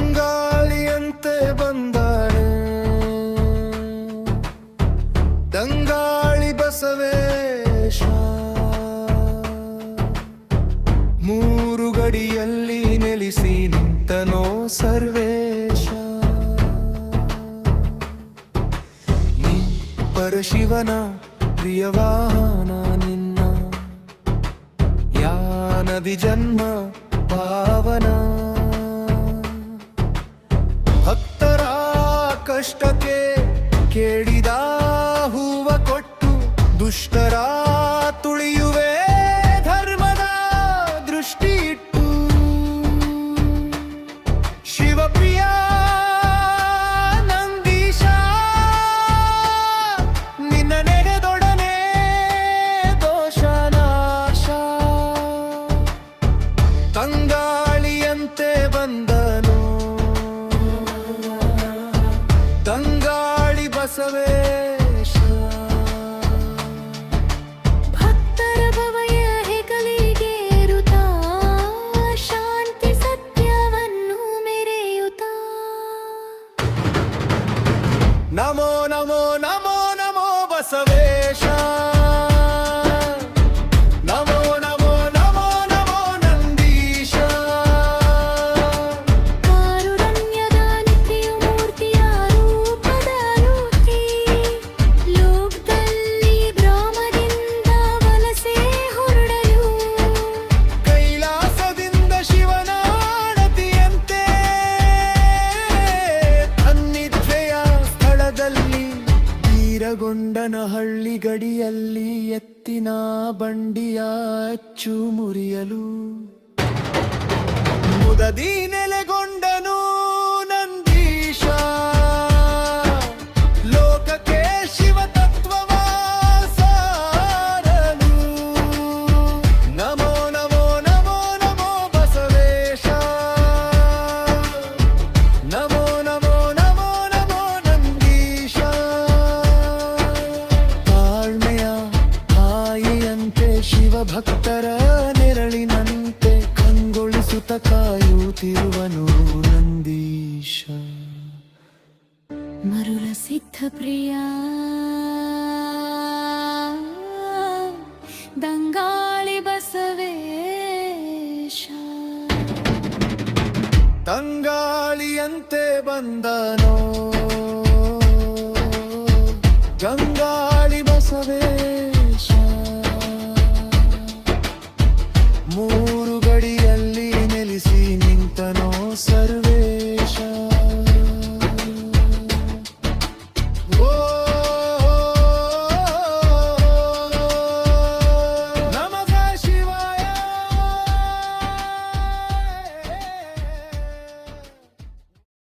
ತಂಗಾಳಿಯಂತೆ ಬಂದಾಳೆ ತಂಗಾಳಿ ಬಸವೇಶ ಮೂರು ಗಡಿಯಲ್ಲಿ ನೆಲೆಸಿ ನಿಂತನೋ ಸರ್ವೇಶ ನೀ ಪರಶಿವನ ಪ್ರಿಯವಾಹನ ನಿನ್ನ ಯಾನದಿ ಜನ್ಮ ಪಾವನ ಭಕ್ತರ ಕಷ್ಟಕ್ಕೆ ಕೇಳಿದ ಹೂವ ಕೊಟ್ಟು ದುಷ್ಟರ ತುಳಿಯುವೆ ಧರ್ಮದ ದೃಷ್ಟಿ ಇಟ್ಟು ಶಿವಪ್ರಿಯ ನಂದೀಶ ನಿನ್ನ ನೆನೆದೊಡನೆ ದೋಷ ನಾಶ ತಂಗಾಳಿಯಂತೆ ಬಂದನು ತಂಗಾಳಿ ಬಸವೇಶ ಭಕ್ತರ ಭವಯ ಹೆಗಲಿಗೇರುತ್ತಾ ಶಾಂತಿ ಸತ್ಯವನ್ನು ಮೆರೆಯುತ್ತಾ ನಮೋ ನಮೋ ನಮೋ ನಮೋ ಬಸವೇಶ ನಮೋ ನಮೋ ನಮೋ ನಮೋ ನಂದೀಶ ಕಾರುಣ್ಯದ ನಿತ್ಯ ಮೂರ್ತಿಯ ರೂಪದ ರೂಪಿ ಲೋಕದಲ್ಲಿ ಭ್ರಮದಿಂದ ವಲಸೆ ಹೊರಡಲು ಕೈಲಾಸದಿಂದ ಶಿವನ ಆಣತಿಯಂತೆ ಸನ್ನಿಧ್ವೆಯ ಸ್ಥಳದಲ್ಲಿ ವೀರಗೊಂಡನ ಹಳ್ಳಿ ಗಡಿಯಲ್ಲಿ ಎತ್ತಿನ ಬಂಡಿಯ ಅಚ್ಚು ಮುರಿಯಲು ಮುದದಿ ನೆಲೆಗೊಂಡನು ನಂದೀಶ ಲೋಕಕ್ಕೆ ಶಿವ ತತ್ವವ ಸಾರಲು ನಮೋ ನಮೋ ನಮೋ ನಮೋ ಬಸವೇಶ ನಮೋ ನಮೋ ನಮೋ ನಮೋ ನಂದೀಶ ತಾಳ್ಮೆಯ ತಾಯಿಯಂತೆ ಶಿವ ಭಕ್ತರ ನೆರಳಿನಂತೆ ಕಂಗೊಳಿಸುತ್ತ ಕಾಯುತ್ತಿರುವನು ನಂದೀಶ ಮರುಳ ಸಿದ್ಧ ಪ್ರಿಯ ತಂಗಾಳಿ ಬಸವೇಶ ತಂಗಾಳಿಯಂತೆ ಬಂದನೋ